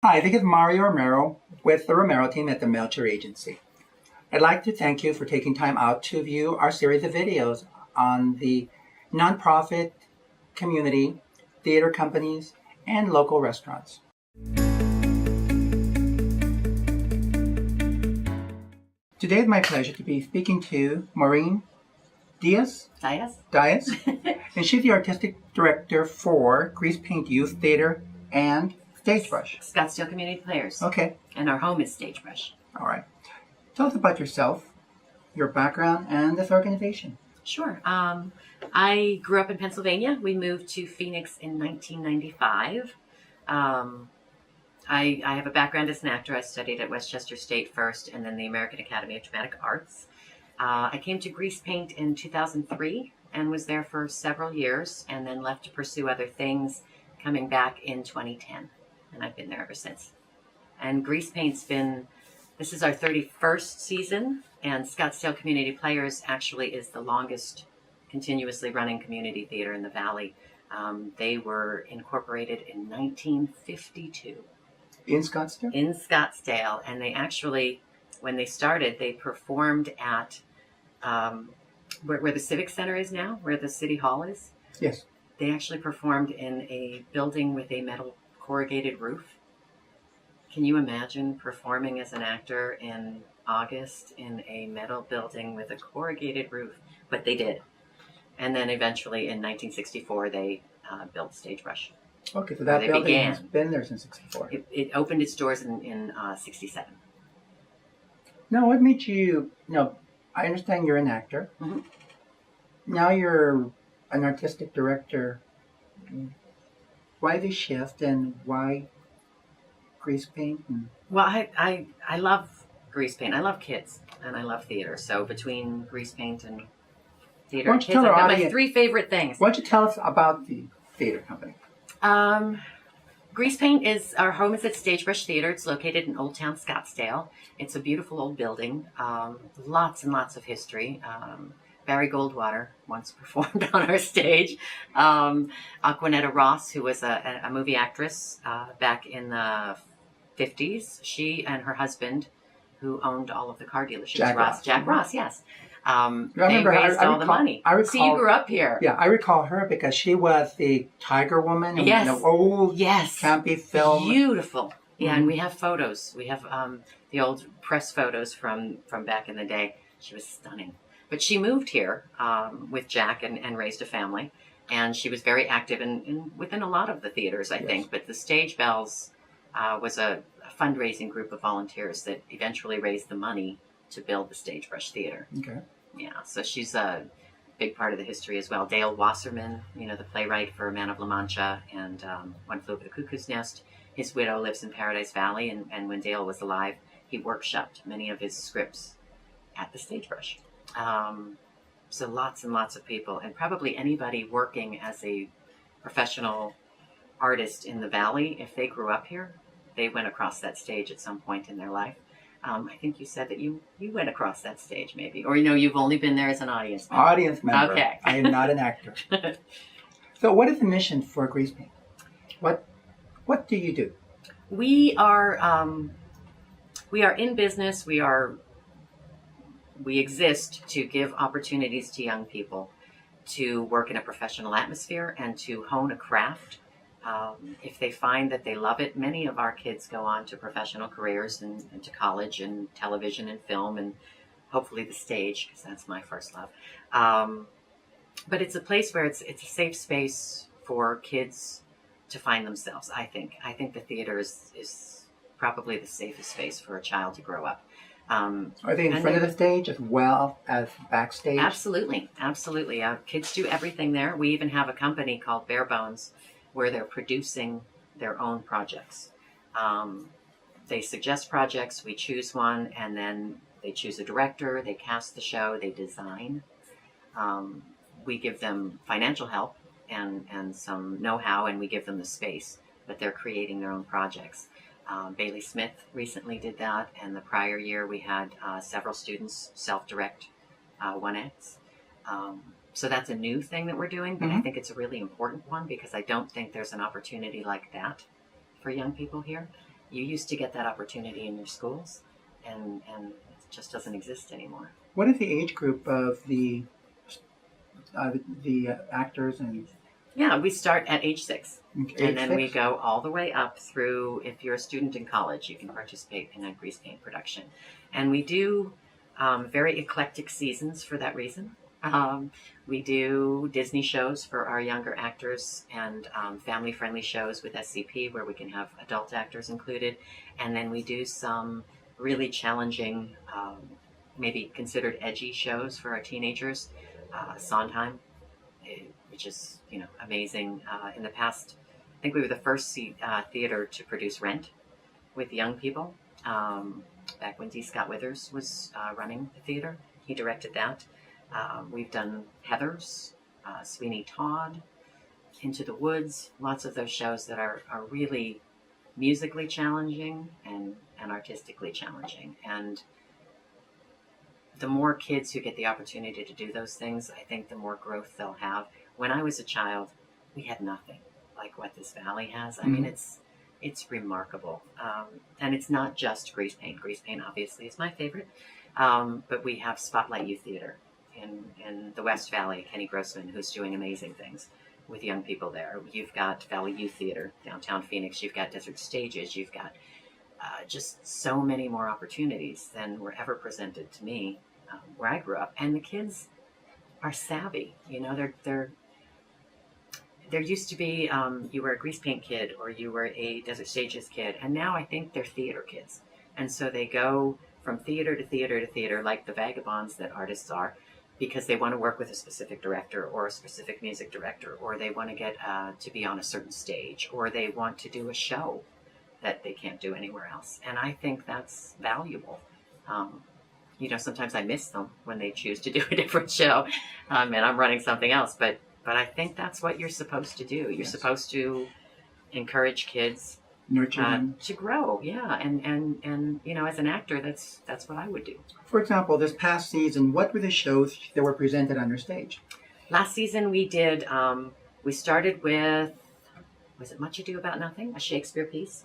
Hi, this is Mario Romero with the Romero team at the Melcher Agency. I'd like to thank you for taking time out to view our series of videos on the nonprofit community, theater companies, and local restaurants. Today it's my pleasure to be speaking to Maureen Dias, Dias? and she's the artistic director for Greasepaint Youth Theatre and Stagebrush. Scottsdale Community Players. Okay, And our home is Stagebrush. all right. Tell us about yourself, your background, and this organization. Sure. I grew up in Pennsylvania. We moved to Phoenix in 1995. I have a background as an actor. I studied at Westchester State first and then the American Academy of Dramatic Arts. I came to Greasepaint in 2003 and was there for several years and then left to pursue other things, coming back in 2010. And I've been there ever since. And Greasepaint's this is our 31st season, and Scottsdale Community Players actually is the longest continuously running community theater in the Valley. They were incorporated in 1952. In Scottsdale? In Scottsdale, and they actually, when they started, they performed at where the Civic Center is now, where the City Hall is. Yes. They actually performed in a building with a metal corrugated roof. Can you imagine performing as an actor in August in a metal building with a corrugated roof? But they did. And then eventually in 1964, they built Stagebrush. Okay, so that building has been there since 64. It opened its doors in 67. Now, what made you, I understand you're an actor. Mm-hmm. Now you're an artistic director. Why the shift and why Greasepaint? Well, I love Greasepaint. I love kids and I love theater. So between Greasepaint and theater and kids, I've got my three favorite things. Why don't you tell us about the theater company? Greasepaint is, our home is at Stagebrush Theatre. It's located in Old Town Scottsdale. It's a beautiful old building, lots and lots of history. Barry Goldwater once performed on our stage. Aquanetta Ross, who was a movie actress back in the 50s, she and her husband, who owned all of the car dealerships, Jack Ross, yes. They raised all the money. So you grew up here. Yeah, I recall her because she was the Tiger Woman in the old campy film. Beautiful. Yeah, and we have photos. We have the old press photos from back in the day. She was stunning. But she moved here with Jack and raised a family. And she was very active within a lot of the theaters, I think. But the Stage Bells was a fundraising group of volunteers that eventually raised the money to build the Stagebrush Theatre. Okay. Yeah, so she's a big part of the history as well. Dale Wasserman, the playwright for Man of La Mancha and One Flew Over the Cuckoo's Nest. His widow lives in Paradise Valley, and when Dale was alive, he workshopped many of his scripts at the Stagebrush. So lots and lots of people, and probably anybody working as a professional artist in the Valley, if they grew up here, they went across that stage at some point in their life. I think you said that you went across that stage maybe, or you've only been there as an audience member. Audience member. Okay. I am not an actor. So what is the mission for Greasepaint? What do you do? We are in business. We exist to give opportunities to young people to work in a professional atmosphere and to hone a craft. If they find that they love it, many of our kids go on to professional careers and to college and television and film and hopefully the stage, because that's my first love. But it's a place where it's a safe space for kids to find themselves, I think. I think the theater is probably the safest space for a child to grow up. Are they in front of the stage as well as backstage? Absolutely. Kids do everything there. We even have a company called Bare Bones where they're producing their own projects. They suggest projects, we choose one, and then they choose a director, they cast the show, they design. We give them financial help and some know-how, and we give them the space, but they're creating their own projects. Bailey Smith recently did that, and the prior year we had several students self-direct one acts. So that's a new thing that we're doing, but I think it's a really important one because I don't think there's an opportunity like that for young people here. You used to get that opportunity in your schools, and it just doesn't exist anymore. What is the age group of the actors and Yeah, we start at age 6. age And then we 6? go all the way up through, if you're a student in college, you can participate in a grease paint production. And we do very eclectic seasons for that reason. We do Disney shows for our younger actors and family-friendly shows with SCP where we can have adult actors included. And then we do some really challenging, maybe considered edgy shows for our teenagers. Sondheim, which is, amazing. In the past, I think we were the first theater to produce Rent with young people. Back when D. Scott Withers was running the theater, he directed that. We've done Heathers, Sweeney Todd, Into the Woods, lots of those shows that are really musically challenging and artistically challenging. And the more kids who get the opportunity to do those things, I think the more growth they'll have. When I was a child, we had nothing like what this valley has. I mean, it's remarkable. And it's not just grease paint. Grease paint, obviously, is my favorite. But we have Spotlight Youth Theatre in the West Valley, Kenny Grossman, who's doing amazing things with young people there. You've got Valley Youth Theatre, downtown Phoenix. You've got Desert Stages. You've got just so many more opportunities than were ever presented to me where I grew up. And the kids are savvy. There used to be you were a grease paint kid or you were a Desert Stages kid, and now I think they're theater kids. And so they go from theater to theater to theater like the vagabonds that artists are, because they want to work with a specific director or a specific music director, or they want to get to be on a certain stage, or they want to do a show that they can't do anywhere else. And I think that's valuable. Sometimes I miss them when they choose to do a different show, and I'm running something else. But I think that's what you're supposed to do. You're supposed to encourage kids, nurture them to grow. Yeah, and as an actor, that's what I would do. For example, this past season, what were the shows that were presented on your stage? Last season we did. We started with, was it Much Ado About Nothing, a Shakespeare piece.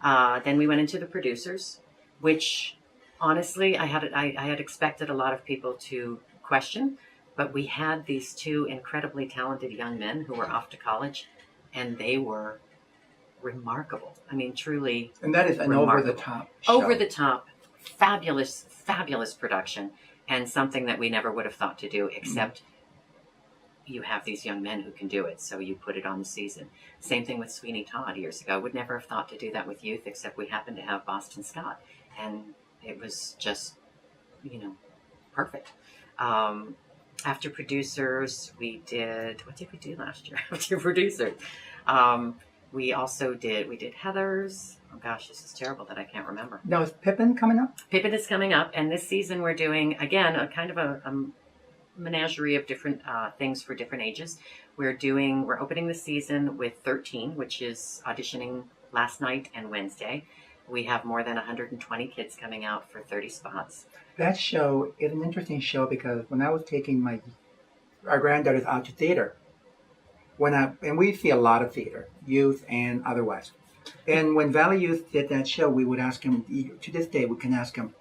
Then we went into the producers, which honestly I had expected a lot of people to question, but we had these 2 incredibly talented young men who were off to college, and they were remarkable. I mean, truly. And that is an over-the-top show. Over-the-top, fabulous production, and something that we never would have thought to do, except you have these young men who can do it, so you put it on the season. Same thing with Sweeney Todd years ago. Would never have thought to do that with youth, except we happened to have Boston Scott, and it was just, perfect. After producers, we did, what did we do last year after producers? We did Heathers. Oh gosh, this is terrible that I can't remember. Now, is Pippin coming up? Pippin is coming up, and this season we're doing, again, a kind of a menagerie of different things for different ages. We're opening the season with 13, which is auditioning last night and Wednesday. We have more than 120 kids coming out for 30 spots. That show is an interesting show because when I was taking our granddaughters out to theater, and we see a lot of theater, youth and otherwise. And when Valley Youth did that show, we would ask them, to this day, we can ask them,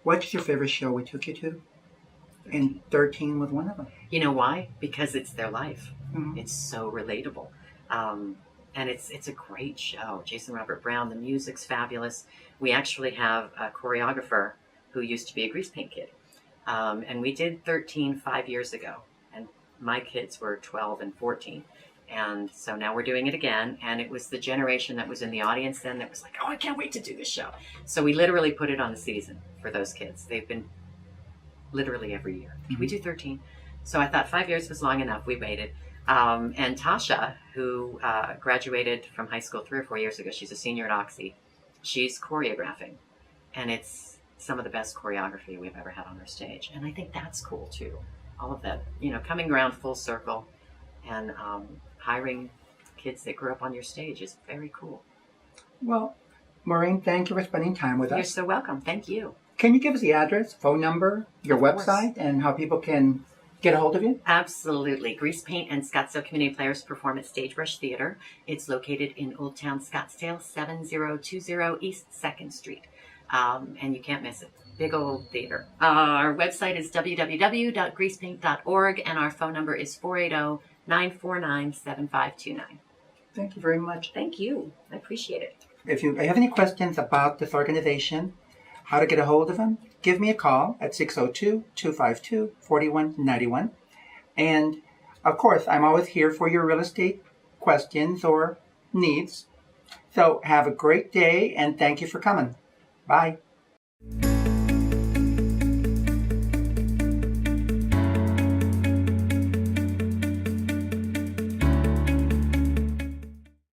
what's your favorite show we took you to? And 13 was one of them. You know why? Because it's their life. It's so relatable. And it's a great show. Jason Robert Brown, the music's fabulous. We actually have a choreographer who used to be a grease paint kid. And we did 13 5 years ago. And my kids were 12 and 14. And so now we're doing it again. And it was the generation that was in the audience then that was like, oh, I can't wait to do this show. So we literally put it on the season for those kids. They've been literally every year. We do 13. So I thought 5 years was long enough. We waited. And Tasha, who graduated from high school 3 or 4 years ago, she's a senior at Oxy. She's choreographing. And it's some of the best choreography we've ever had on our stage. And I think that's cool, too. All of that, coming around full circle and hiring kids that grew up on your stage is very cool. Well, Maureen, thank you for spending time with us. You're so welcome. Thank you. Can you give us the address, phone number, your website, and how people can get a hold of you? Absolutely. Greasepaint and Scottsdale Community Players perform at Stagebrush Theatre. It's located in Old Town Scottsdale, 7020 East 2nd Street. And you can't miss it. Big old theater. Our website is www.greasepaint.org, and our phone number is 480-949-7529. Thank you very much. Thank you. I appreciate it. If you have any questions about this organization, how to get a hold of them, give me a call at 602-252-4191. And, of course, I'm always here for your real estate questions or needs. So have a great day, and thank you for coming. Bye.